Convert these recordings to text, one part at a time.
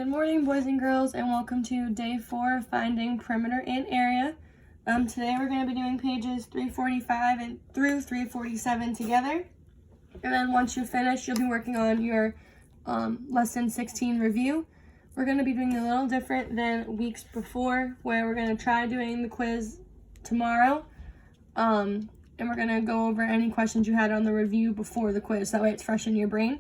Good morning, boys and girls, and welcome to day 4 of finding perimeter and area. Today we're going to be doing pages 345 and through 347 together. And then once you finish, you'll be working on your lesson 16 review. We're going to be doing a little different than weeks before, where we're going to try doing the quiz tomorrow. And we're going to go over any questions you had on the review before the quiz. That way it's fresh in your brain.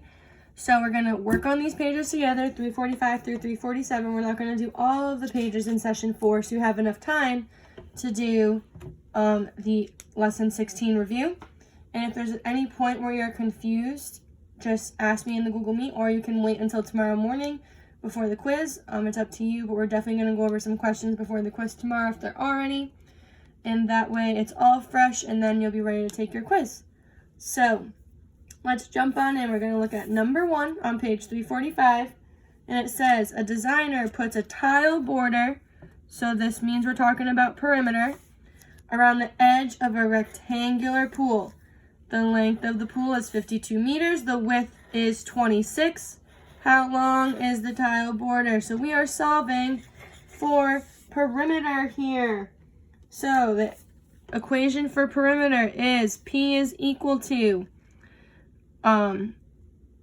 So we're going to work on these pages together, 345 through 347. We're not going to do all of the pages in session 4, so you have enough time to do the lesson 16 review. And if there's any point where you're confused, just ask me in the Google Meet, or you can wait until tomorrow morning before the quiz. It's up to you, but we're definitely going to go over some questions before the quiz tomorrow if there are any. And that way it's all fresh, and then you'll be ready to take your quiz. So let's jump on in. We're going to look at number 1 on page 345. And it says, a designer puts a tile border, so this means we're talking about perimeter, around the edge of a rectangular pool. The length of the pool is 52 meters. The width is 26. How long is the tile border? So we are solving for perimeter here. So the equation for perimeter is P is equal to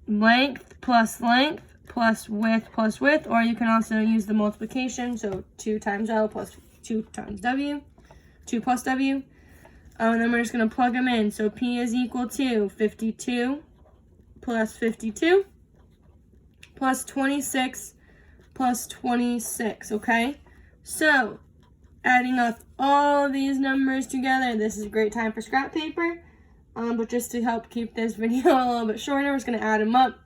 length plus width, or you can also use the multiplication, so 2 times L plus 2 times W, 2 plus W, and then we're just going to plug them in. So P is equal to 52 plus 52 plus 26 plus 26, okay? So adding up all of these numbers together, this is a great time for scrap paper. But just to help keep this video a little bit shorter, we're just going to add them up.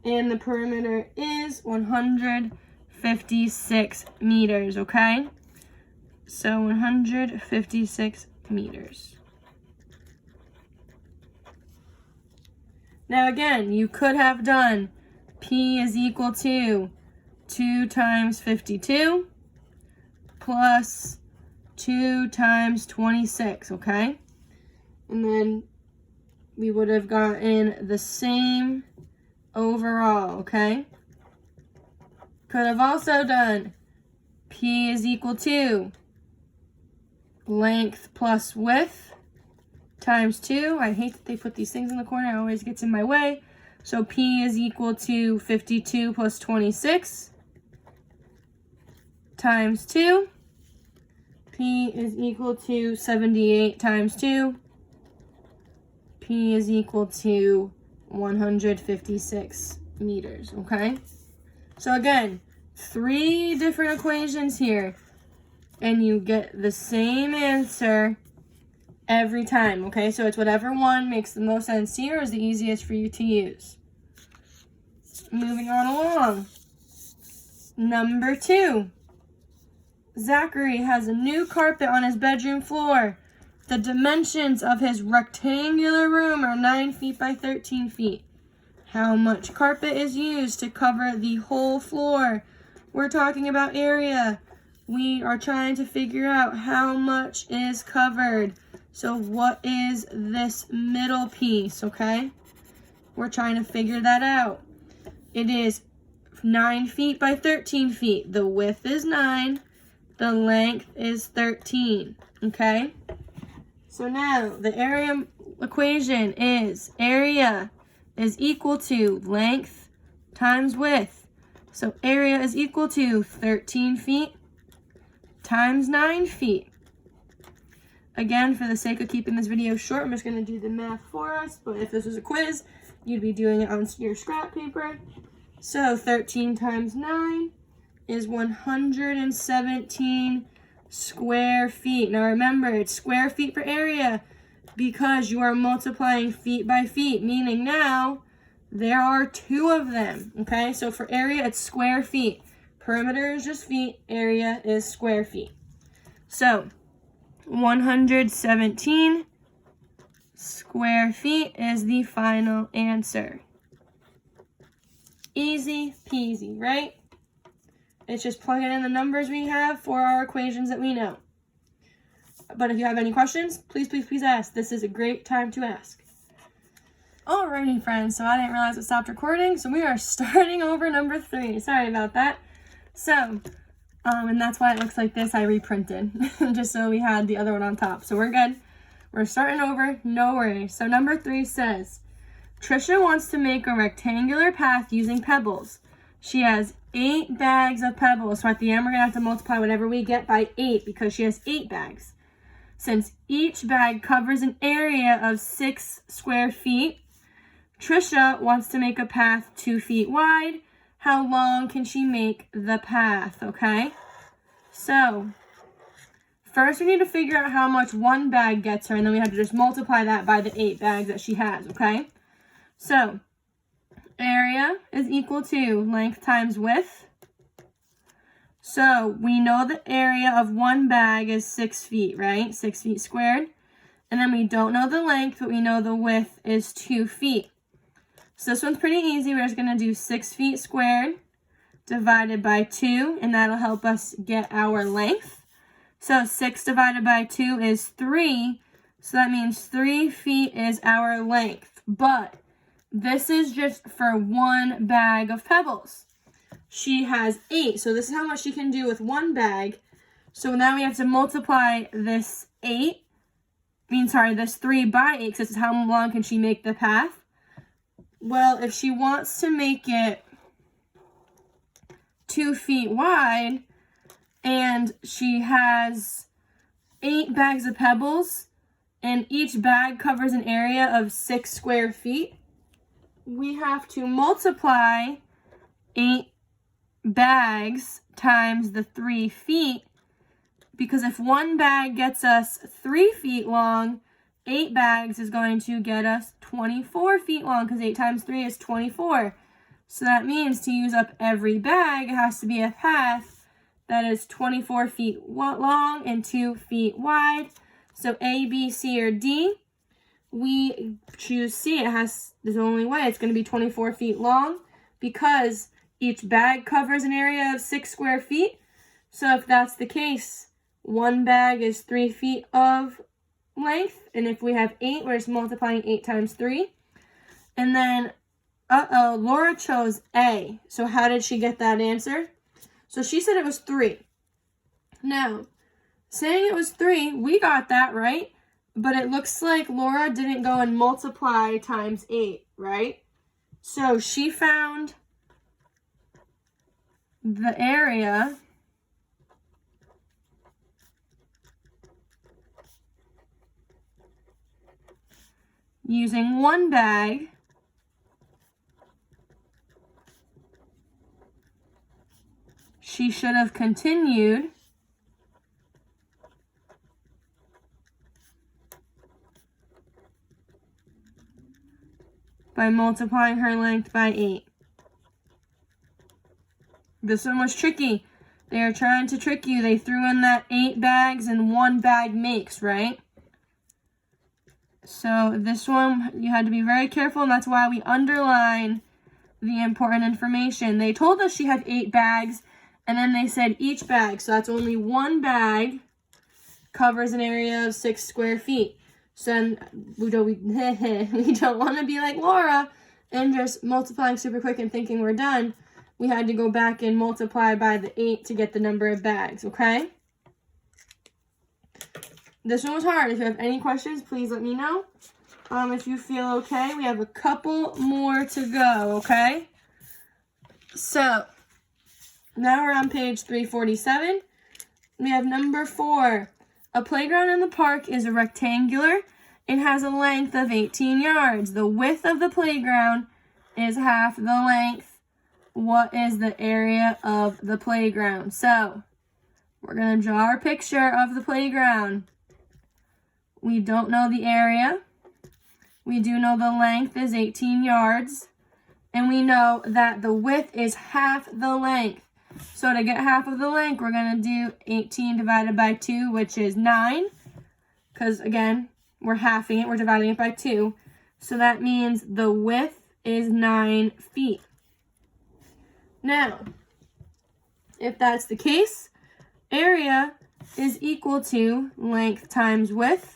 And the perimeter is 156 meters, okay? So 156 meters. Now again, you could have done P is equal to 2 times 52 plus 2 times 26, okay? And then we would have gotten the same overall, okay? Could have also done P is equal to length plus width times 2. I hate that they put these things in the corner. It always gets in my way. So P is equal to 52 plus 26 times 2. P is equal to 78 times 2. P is equal to 156 meters, okay? So again, 3 different equations here, and you get the same answer every time, okay? So it's whatever one makes the most sense to you or is the easiest for you to use. Moving on along. Number 2. Zachary has a new carpet on his bedroom floor. The dimensions of his rectangular room are 9 feet by 13 feet. How much carpet is used to cover the whole floor? We're talking about area. We are trying to figure out how much is covered. So what is this middle piece, okay? We're trying to figure that out. It is 9 feet by 13 feet. The width is 9. The length is 13, okay? So now the area equation is area is equal to length times width. So area is equal to 13 feet times 9 feet. Again, for the sake of keeping this video short, I'm just going to do the math for us. But if this was a quiz, you'd be doing it on your scrap paper. So 13 times 9 is 117 square feet. Now remember, it's square feet for area because you are multiplying feet by feet, meaning now there are 2 of them, okay? So for area, it's square feet. Perimeter is just feet, area is square feet. So 117 square feet is the final answer. Easy peasy, right? It's just plugging in the numbers we have for our equations that we know. But if you have any questions, please ask. This is a great time to ask. Alrighty, friends, so I didn't realize it stopped recording, so we are starting over number 3. Sorry about that. So, and that's why it looks like this. I reprinted, just so we had the other one on top. So we're good. We're starting over, no worries. So number 3 says, Trisha wants to make a rectangular path using pebbles. She has 8 bags of pebbles, so at the end we're going to have to multiply whatever we get by 8 because she has 8 bags. Since each bag covers an area of 6 square feet, Trisha wants to make a path 2 feet wide. How long can she make the path, okay? So, first we need to figure out how much one bag gets her, and then we have to just multiply that by the 8 bags that she has, okay? So, area is equal to length times width. So, we know the area of one bag is 6 feet, right? 6 feet squared. And then we don't know the length, but we know the width is 2 feet. So this one's pretty easy. We're just going to do 6 feet squared divided by 2, and that'll help us get our length. So 6 divided by 2 is 3, so that means 3 feet is our length. But this is just for one bag of pebbles. She has 8, so this is how much she can do with one bag. So now we have to multiply this 3 by 8, because this is how long can she make the path. Well, if she wants to make it 2 feet wide and she has 8 bags of pebbles and each bag covers an area of 6 square feet, we have to multiply 8 bags times the 3 feet, because if one bag gets us 3 feet long, 8 bags is going to get us 24 feet long, because 8 times 3 is 24. So that means to use up every bag, it has to be a path that is 24 feet long and 2 feet wide. So A, B, C, or D. We choose C. There's only way it's going to be 24 feet long because each bag covers an area of 6 square feet. So if that's the case, one bag is 3 feet of length, and if we have 8, we're just multiplying 8 times 3. And then, Laura chose A. So how did she get that answer? So she said it was 3. Now, saying it was 3, we got that right, but it looks like Laura didn't go and multiply times 8, right? So she found the area using one bag she should have continued by multiplying her length by 8. This one was tricky. They are trying to trick you. They threw in that 8 bags and one bag makes, right? So this one, you had to be very careful, and that's why we underline the important information. They told us she had 8 bags, and then they said each bag. So that's only one bag covers an area of 6 square feet. So we don't want to be like Laura and just multiplying super quick and thinking we're done. We had to go back and multiply by the 8 to get the number of bags, okay? This one was hard. If you have any questions, please let me know. If you feel okay, we have a couple more to go, okay? So, now we're on page 347. We have number 4. A playground in the park is rectangular. It has a length of 18 yards. The width of the playground is half the length. What is the area of the playground? So, we're going to draw our picture of the playground. We don't know the area. We do know the length is 18 yards. And we know that the width is half the length. So to get half of the length, we're going to do 18 divided by 2, which is 9. Because, again, we're halving it. We're dividing it by 2. So that means the width is 9 feet. Now, if that's the case, area is equal to length times width.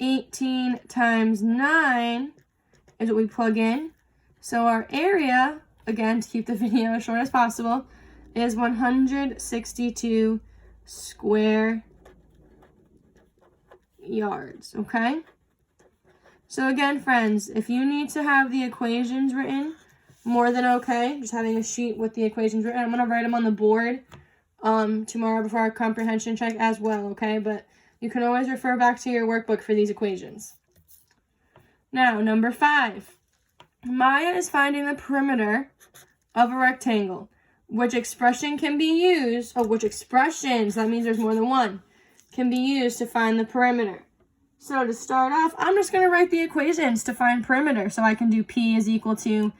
18 times 9 is what we plug in. So our area, again, to keep the video as short as possible, is 162 square yards, okay? So again, friends, if you need to have the equations written, more than okay, just having a sheet with the equations written. I'm going to write them on the board tomorrow before our comprehension check as well, okay? But you can always refer back to your workbook for these equations. Now, number 5. Maya is finding the perimeter of a rectangle. Which expression can be used, which expressions, that means there's more than one, can be used to find the perimeter. So to start off, I'm just going to write the equations to find perimeter. So I can do P is equal to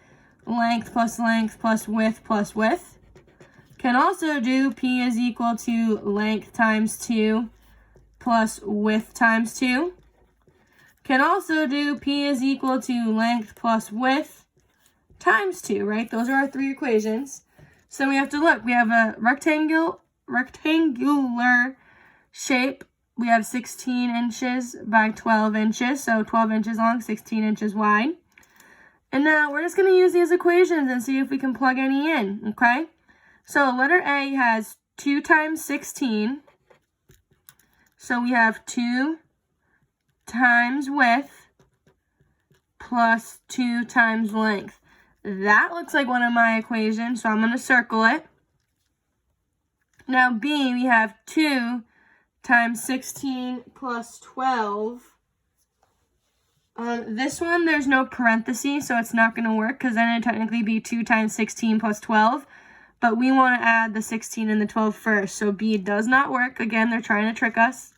length plus width plus width. Can also do P is equal to length times 2 plus width times 2. Can also do P is equal to length plus width times 2, right? Those are our 3 equations. So we have to look. We have a rectangular shape. We have 16 inches by 12 inches, so 12 inches long, 16 inches wide. And now we're just going to use these equations and see if we can plug any in, okay? So letter A has 2 times 16. So we have 2 times width plus 2 times length. That looks like one of my equations, so I'm going to circle it. Now B, we have 2 times 16 plus 12. This one, there's no parentheses, so it's not going to work because then it'd technically be 2 times 16 plus 12. But we want to add the 16 and the 12 first, so B does not work. Again, they're trying to trick us.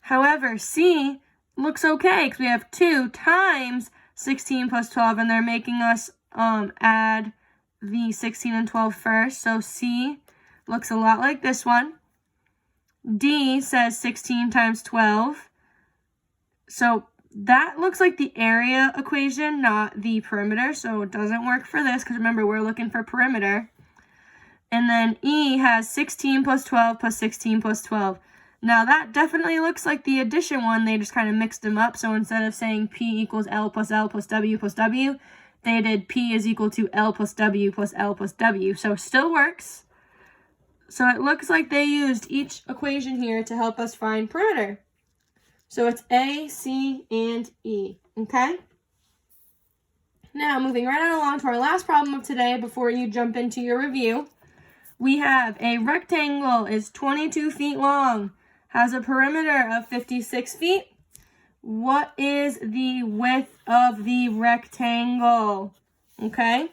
However, C looks okay because we have 2 times 16 plus 12, and they're making us add the 16 and 12 first. So C looks a lot like this one. D says 16 times 12. So that looks like the area equation, not the perimeter. So it doesn't work for this because remember, we're looking for perimeter. And then E has 16 plus 12 plus 16 plus 12. Now that definitely looks like the addition one. They just kind of mixed them up. So instead of saying P equals L plus W plus W, they did P is equal to L plus W plus L plus W. So it still works. So it looks like they used each equation here to help us find perimeter. So it's A, C, and E, okay? Now moving right on along to our last problem of today before you jump into your review. We have a rectangle is 22 feet long, has a perimeter of 56 feet. What is the width of the rectangle? Okay?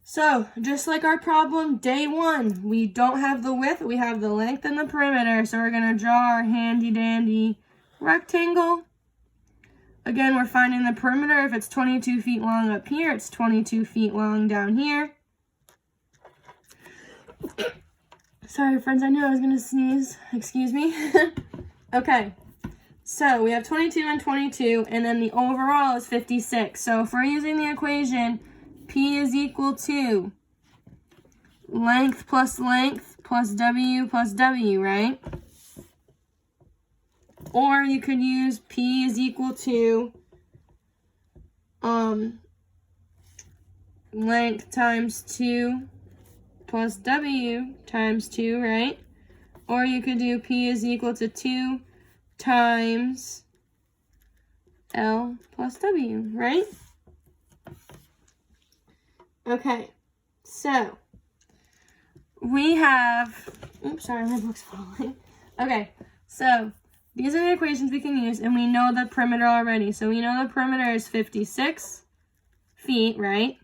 So, just like our problem, day 1, we don't have the width, we have the length and the perimeter. So we're going to draw our handy-dandy rectangle. Again, we're finding the perimeter. If it's 22 feet long up here, it's 22 feet long down here. Sorry, friends, I knew I was going to sneeze. Excuse me. Okay, so we have 22 and 22, and then the overall is 56. So if we're using the equation, P is equal to length plus W, right? Or you could use P is equal to length times 2 plus W times 2, right? Or you could do P is equal to 2 times L plus W, right? Okay, so we have, oops, sorry, my book's falling. Okay, so these are the equations we can use, and we know the perimeter already. So we know the perimeter is 56 feet, right?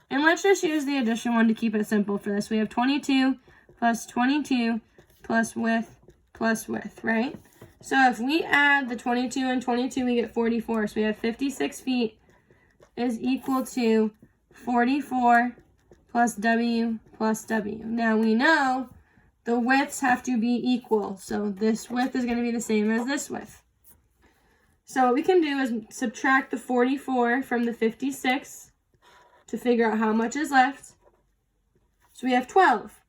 And let's just use the addition one to keep it simple for this. We have 22 plus 22 plus width, right? So if we add the 22 and 22, we get 44. So we have 56 feet is equal to 44 plus W plus W. Now we know the widths have to be equal. So this width is going to be the same as this width. So what we can do is subtract the 44 from the 56 to figure out how much is left. So we have 12.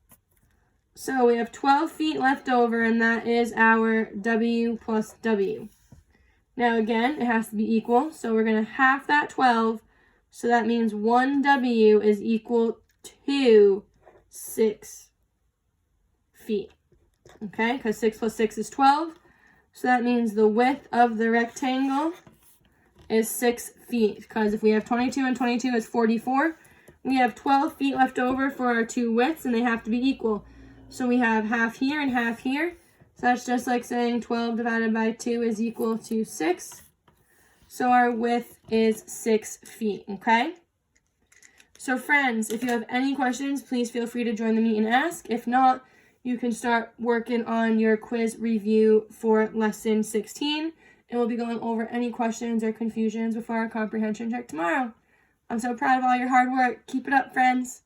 So we have 12 feet left over, and that is our W plus W. Now again, it has to be equal, so we're going to half that 12, so that means 1W is equal to 6 feet. Okay, because 6 plus 6 is 12, so that means the width of the rectangle is 6 feet, because if we have 22 and 22 is 44, we have 12 feet left over for our two widths, and they have to be equal. So we have half here and half here. So that's just like saying 12 divided by 2 is equal to 6. So our width is 6 feet, okay? So friends, if you have any questions, please feel free to join the meet and ask. If not, you can start working on your quiz review for lesson 16. And we'll be going over any questions or confusions before our comprehension check tomorrow. I'm so proud of all your hard work. Keep it up, friends.